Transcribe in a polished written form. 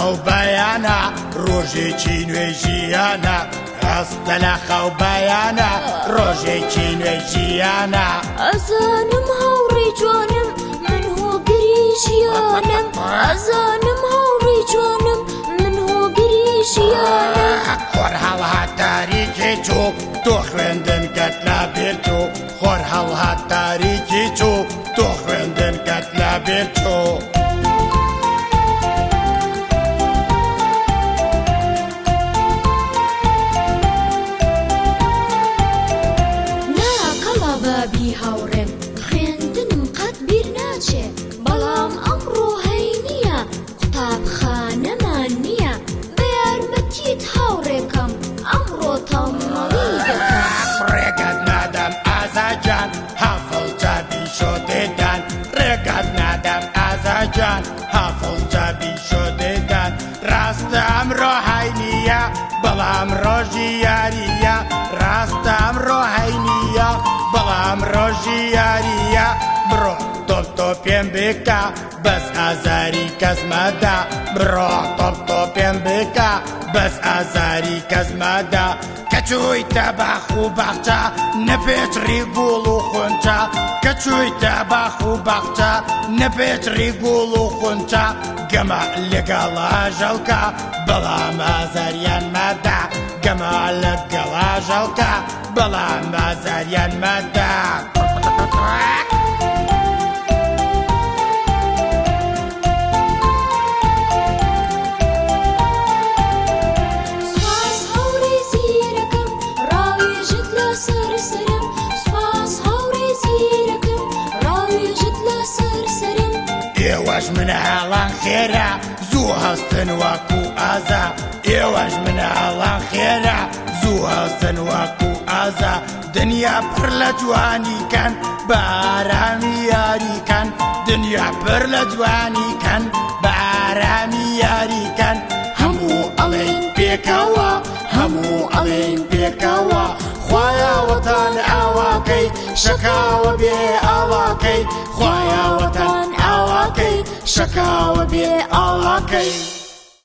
خەو بەیانە ڕۆژێکی نوێ ژیانە ڕاستە لە خەو بەیانە ڕۆژێکی نوێ ژیانە ئەزانم هاوڕێ جوانم من هۆگری ژیانم ئەزانم هاوڕێ جوانم من هۆگری ژیانم خۆر هەڵهات تاریکی چوو تۆ خوێندن کەت لە بێرچوو خۆر هەڵهات تاریکی چوو تۆ خوێندن کەت لە بێرچوو بابی هاوڕێم خوێندنم قەت بیر ناچێ بەڵام ئەمڕۆ هەی نییە قوتابخانەمان نییە بە یارمەتیت هاوڕێکەم ئەمڕۆ تەمەڵی دەکەم ڕێگەت نادەم ئازاجان هەفڵجا بیشۆدێدان ڕێگەت نادەم ئازاجان هەفڵجا بیشۆدێدان ڕاستە ئەمڕۆ هەی نییە بەڵام ڕۆژی یاریە ڕاستە ئەمڕۆ هەی نییە بەڵام ڕۆژی یاریە بڕۆ تۆ پێم بکە بەس ئازاری کەس مەدا بڕۆ تۆ پێم بکە بەس ئازاری کەس مەدا کە چوویتە باخ و باخچە نەپێچڕی گوڵ و خونچە کە چوویتە باخ و باخچە نەپێچڕی گوڵ و خونچە گەمە لەگەڵ ئاژەڵکە بەڵام ئازاریان مەدا گەمە لەگەڵ ئاژەڵکە بەڵام ئازاریان مەدا ئێوەش مناڵان خێرا زوو هەستن وەکو ئازا ئێوەش مناڵان خێرا زوو هەستن وەکو ئازا دنیا پڕ لە جوانیکەن بە ئارامی یاریکەن دنیا پڕ لە جوانیکەن بە ئارامی یاریکەن هەموو ئەڵێن پێکەوە هەموو ئەڵێن پێکەوە خوایە وەتان ئاواکەی شەکاوە بێ ئاواکەی خوایە وەتان ئاواکەی شەکاوە بێ ئاواکەی